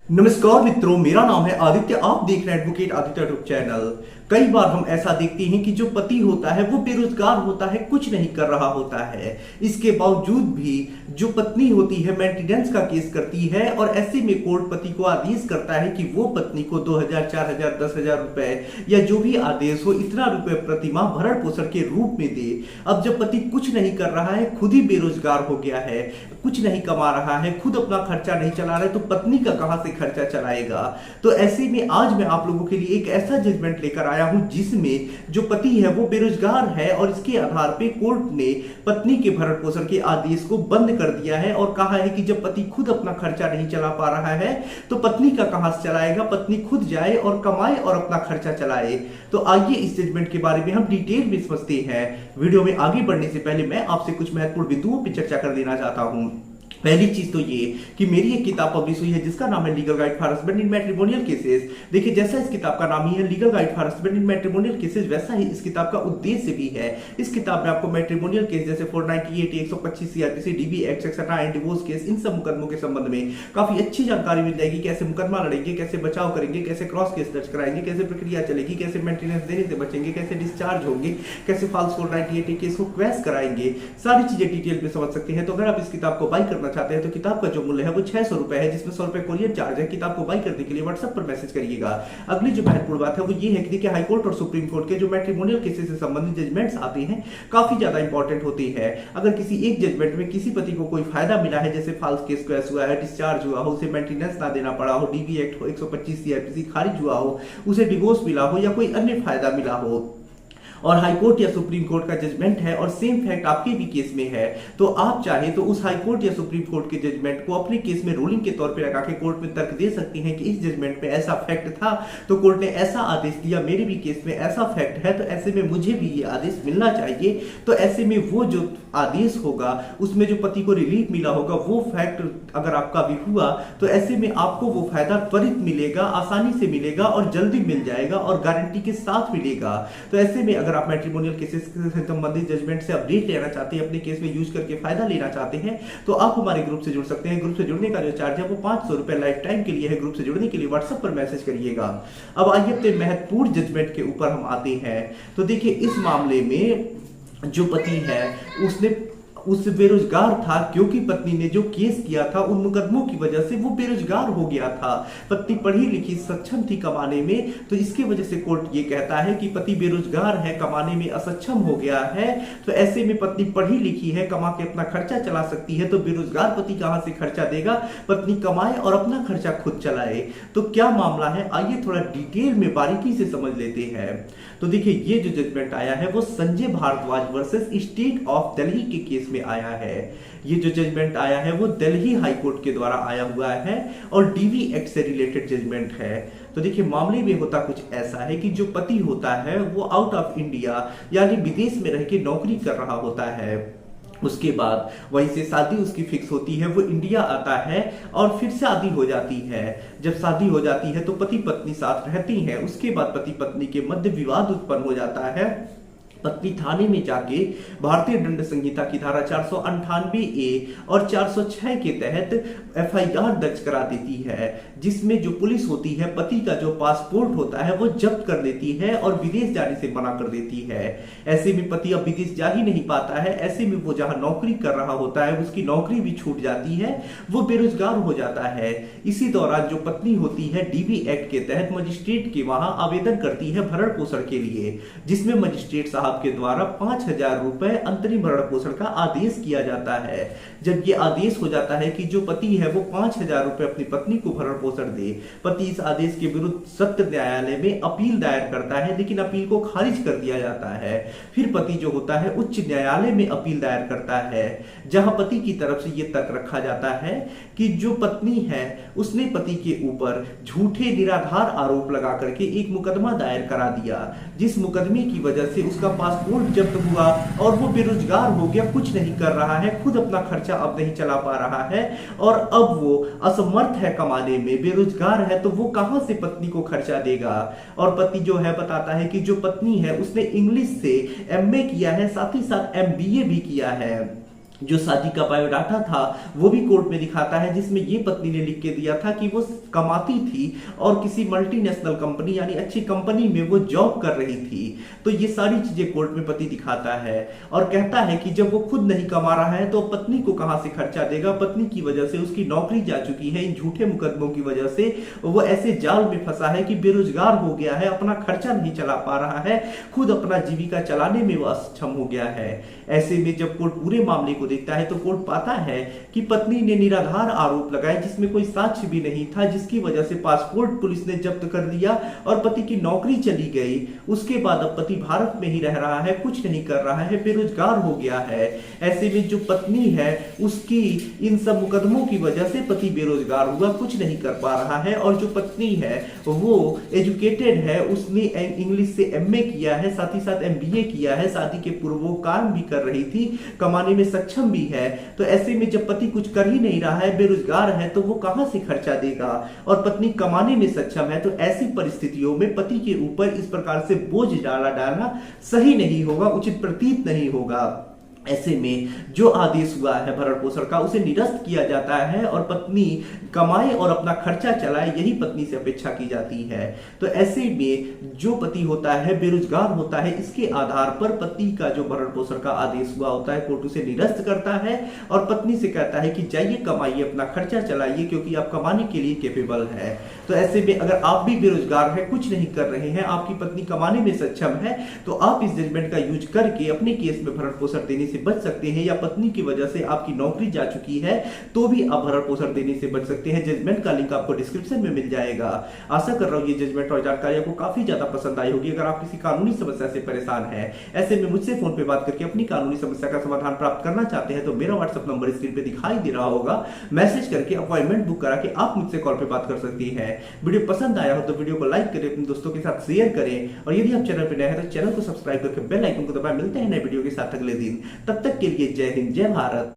नमस्कार मित्रों, मेरा नाम है आदित्य। आप देख रहे हैं एडवोकेट आदित्य यूट्यूब चैनल। कई बार हम ऐसा देखते हैं कि जो पति होता है वो बेरोजगार होता है, कुछ नहीं कर रहा होता है। इसके बावजूद भी जो पत्नी होती है मेंटेनेंस का केस करती है और ऐसे में कोर्ट पति को आदेश करता है कि वो पत्नी को 2000, 4000, 10,000 रुपए या जो भी आदेश हो इतना रुपए प्रति माह भरण पोषण के रूप में दे। अब जब पति कुछ नहीं कर रहा है, खुद ही बेरोजगार हो गया है, कुछ नहीं कमा रहा है, खुद अपना खर्चा नहीं चला रहा है, तो पत्नी का कहां से खर्चा चलाएगा। तो ऐसे में आज मैं आप लोगों के लिए एक ऐसा जजमेंट लेकर आया हूं जिसमें जो पति है वो बेरोजगार है और इसके आधार पे कोर्ट ने पत्नी के भरण पोषण के आदेश को बंद कर दिया है और कहा है कि जब पति खुद अपना खर्चा नहीं चला पा रहा है तो पत्नी का कहां से चलाएगा। पत्नी खुद जाए और कमाए और अपना खर्चा चलाए। तो आइए इस जजमेंट के बारे में हम डिटेल में समझते हैं। वीडियो में आगे बढ़ने से पहले मैं आपसे कुछ महत्वपूर्ण बिंदुओं पर चर्चा कर देना चाहता हूं। पहली चीज तो ये कि मेरी एक किताब पब्लिश हुई है जिसका नाम है legal guide for husband in matrimonial cases. देखिए, जैसा इस किताब का नाम ही है legal guide for husband in matrimonial cases, वैसा ही इस किताब का उद्देश्य भी है। इस किताब में आपको मैट्रिमोनियल केस जैसे 498, 125 CrPC, DB act, etcetera and divorce case, इन सब मुकदमों के संबंध में काफी अच्छी जानकारी मिल जाएगी। कैसे मुकदमा लड़ेंगे, कैसे बचाव करेंगे, कैसे क्रॉस केस दर्ज कराएंगे, कैसे प्रक्रिया चलेगी, कैसे मेंटेनेंस देने से बचेंगे, कैसे डिस्चार्ज होंगे, कैसे फॉल्स 498 केस को क्वेश कराएंगे, सारी चीजें डिटेल में समझ सकते हैं। तो अगर आप इस किताब को बाई करना चाहते हैं तो किताब का जो मूल्य है वो 600 रुपए है, जिसमें 100 रुपए कोरियर चार्ज है। किताब को बाई करने के लिए व्हाट्सएप पर मैसेज करिएगा। अगली जो महत्वपूर्ण बात है वो ये है कि देखिए, हाईकोर्ट और सुप्रीम कोर्ट के जो मैट्रिमोनियल केसेस से संबंधित जजमेंट्स आते हैं काफी ज्यादा इंपॉर्टेंट होती है। अगर किसी एक जजमेंट में किसी पति को कोई फायदा मिला है, जैसे फॉल्स केस क्वेश हुआ है, डिस्चार्ज हुआ हो, उसे मेंटेनेंस ना देना पड़ा हो, डीबी एक्ट 125 सीआरपीसी खारिज हुआ हो, उसे डिवोर्स मिला हो या कोई अन्य फायदा मिला हो और हाई कोर्ट या सुप्रीम कोर्ट का जजमेंट है और सेम फैक्ट आपके भी केस में है, तो आप चाहे तो उस हाई कोर्ट या सुप्रीम कोर्ट के जजमेंट को अपने केस में रूलिंग के तौर पे लगा के कोर्ट में तर्क दे सकती हैं कि इस जजमेंट में ऐसा फैक्ट था तो कोर्ट ने ऐसा आदेश दिया, मेरे भी केस में ऐसा फैक्ट है तो ऐसे में मुझे भी ये आदेश मिलना चाहिए। तो ऐसे में वो जो आदेश होगा उसमें जो पति को रिलीफ मिला होगा वो फैक्ट अगर आपका भी हुआ तो ऐसे में आपको वो फायदा त्वरित मिलेगा, आसानी से मिलेगा और जल्दी मिल जाएगा और गारंटी के साथ मिलेगा। तो ऐसे में अगर आप मैट्रिमोनियल केसेस से संबंधित जजमेंट से अपडेट लेना चाहते हैं, अपने केस में यूज करके फायदा लेना चाहते हैं, तो आप हमारे ग्रुप से जुड़ सकते हैं। ग्रुप से जुड़ने का जो चार्ज है वो 500 रुपए लाइफ टाइम के लिए है। ग्रुप से जुड़ने के लिए व्हाट्सएप पर मैसेज करिएगा। अब आइए अपने महत्वपूर्ण जजमेंट के ऊपर हम आते हैं। तो देखिए, इस मामले में जो पति है उसने उस बेरोजगार था क्योंकि पत्नी ने जो केस किया था उन मुकदमों की वजह से वो बेरोजगार हो गया था। पत्नी पढ़ी लिखी सक्षम थी कमाने में, तो इसकी वजह से कोर्ट ये कहता है कि पति बेरोजगार है, कमाने में असक्षम हो गया है। तो ऐसे में पत्नी पढ़ी लिखी है, कमा के अपना खर्चा चला सकती है, तो बेरोजगार पति कहां से खर्चा देगा। पत्नी कमाए और अपना खर्चा खुद चलाए। तो क्या मामला है, आइए थोड़ा डिटेल में बारीकी से समझ लेते हैं। तो देखिए, ये जो जजमेंट आया है वो Sanjay Bhardwaj versus state of Delhi के केस में आया है। ये जो जजमेंट आया है वो दिल्ली हाई कोर्ट के द्वारा आया हुआ है और डीवी एक्ट से रिलेटेड जजमेंट है। तो देखिए, मामले में होता कुछ ऐसा है कि जो पति होता है वो आउट ऑफ इंडिया यानी विदेश में रह के नौकरी कर रहा होता है। उसके बाद वहीं से शादी उसकी फिक्स होती है, वो इंडिया आता है और फिर शादी हो जाती है। जब शादी हो जाती है तो पति पत्नी साथ रहती हैं। उसके बाद पति पत्नी के मध्य विवाद उत्पन्न हो जाता है। पत्नी थाने में जाके भारतीय दंड संहिता की धारा 498A और 406 के तहत एफआईआर दर्ज करा देती है, जिसमें जो पुलिस होती है पति का जो पासपोर्ट होता है वो जब्त कर लेती है और विदेश जाने से मना कर देती है। ऐसे में पति अब विदेश जा ही नहीं पाता है। ऐसे में वो जहां नौकरी कर रहा होता है उसकी नौकरी भी छूट जाती है, वो बेरोजगार हो जाता है। इसी दौरान जो पत्नी होती है डीबी एक्ट के तहत मजिस्ट्रेट के वहां आवेदन करती है भरण पोषण के लिए, जिसमें मजिस्ट्रेट साहब के द्वारा 5,000 रुपए अंतरिम भरण पोषण का आदेश किया जाता है। जब ये आदेश हो जाता है कि जो पति है वो 5,000 रुपए अपनी पत्नी को भरण पोषण दे, पति इस आदेश के विरुद्ध सत्र न्यायालय में अपील दायर करता है, लेकिन अपील को खारिज कर दिया जाता है। फिर पति जो होता है उच्च न्यायालय में अपील दायर करता है, जहां पति की तरफ से यह तर्क रखा जाता है कि जो पत्नी है उसने पति के ऊपर झूठे निराधार आरोप लगा करके एक मुकदमा दायर करा दिया, जिस मुकदमे की वजह से उसका पासपोर्ट जब्त हुआ और वो बेरोजगार हो गया, कुछ नहीं कर रहा है, खुद अपना खर्चा अब नहीं चला पा रहा है और अब वो असमर्थ है कमाने में, बेरोजगार है, तो वो कहां से पत्नी को खर्चा देगा। और पति जो है बताता है कि जो पत्नी है उसने इंग्लिश से एमए किया है, साथ ही साथ एमबीए भी किया है। जो शादी का बायोडाटा था वो भी कोर्ट में दिखाता है, जिसमें ये पत्नी ने लिख के दिया था कि वो कमाती थी और किसी मल्टीनेशनल कंपनी यानी अच्छी कंपनी में वो जॉब कर रही थी। तो ये सारी चीजें कोर्ट में पति दिखाता है और कहता है कि जब वो खुद नहीं कमा रहा है तो पत्नी को कहां से खर्चा देगा। पत्नी की वजह से उसकी नौकरी जा चुकी है, इन झूठे मुकदमों की वजह से वो ऐसे जाल में फंसा है कि बेरोजगार हो गया है, अपना खर्चा नहीं चला पा रहा है, खुद अपना जीविका चलाने में वो अक्षम हो गया है। ऐसे में जब कोर्ट पूरे मामले को देखता है तो कोर्ट पाता है कि पत्नी ने निराधार आरोप लगाए जिसमें कोई साक्ष्य भी नहीं था, जिसकी वजह से पासपोर्ट पुलिस ने जब्त कर लिया और पति की नौकरी चली गई। उसके बाद अब पति भारत में ही रह रहा है, कुछ नहीं कर रहा है, बेरोजगार हो गया है। ऐसे में जो पत्नी है उसकी इन सब मुकदमों की वजह से पति बेरोजगार हुआ, कुछ नहीं कर पा रहा है। और जो पत्नी है वो एजुकेटेड है, उसने इंग्लिश से एमए किया है, साथ ही साथ एमबीए किया है, शादी के पूर्व वो काम भी कर रही थी, कमाने में सक्षम भी है। तो ऐसे में जब पति कुछ कर ही नहीं रहा है, बेरोजगार है, तो वो कहां से खर्चा देगा। और पत्नी कमाने में सक्षम है, तो ऐसी परिस्थितियों में पति के ऊपर इस प्रकार से बोझ डालना सही नहीं होगा, उचित प्रतीत नहीं होगा। ऐसे में जो आदेश हुआ है भरण पोषण का उसे निरस्त किया जाता है और पत्नी कमाए और अपना खर्चा चलाए, यही पत्नी से अपेक्षा की जाती है। तो ऐसे में जो पति होता है बेरोजगार होता है, इसके आधार पर पति का जो भरण पोषण का आदेश हुआ होता है कोर्ट उसे निरस्त करता है और पत्नी से कहता है कि जाइए कमाइए, अपना खर्चा चलाइए, क्योंकि आप कमाने के लिए कैपेबल है। तो ऐसे में अगर आप भी बेरोजगार हैं, कुछ नहीं कर रहे हैं, आपकी पत्नी कमाने में सक्षम है, तो आप इस जजमेंट का यूज करके अपने केस में भरण पोषण देने से बच सकते हैं। या पत्नी की वजह से आपकी नौकरी जा चुकी है तो भी आप भरण पोषण देने से बच सकते हैं। जजमेंट का लिंक आपको डिस्क्रिप्शन में मिल जाएगा। आशा कर रहा हूं ये जजमेंट और जानकारी आपको काफी ज्यादा पसंद आई होगी। अगर आप किसी कानूनी समस्या से परेशान हैं, ऐसे में मुझसे फोन पे बात करके अपनी कानूनी समस्या का समाधान प्राप्त करना चाहते हैं, तो मेरा व्हाट्सएप नंबर स्क्रीन पे दिखाई दे रहा होगा, मैसेज करके अपॉइंटमेंट बुक करा के आप मुझसे कॉल पे बात कर सकती हैं। वीडियो पसंद आया हो तो वीडियो को लाइक करें, अपने दोस्तों के साथ शेयर करें और यदि आप चैनल पे नए हैं तो चैनल को सब्सक्राइब करके बेल आइकन को दबाएं। मिलते हैं नए वीडियो के साथ अगले दिन, तब तक के लिए जय हिंद, जय भारत।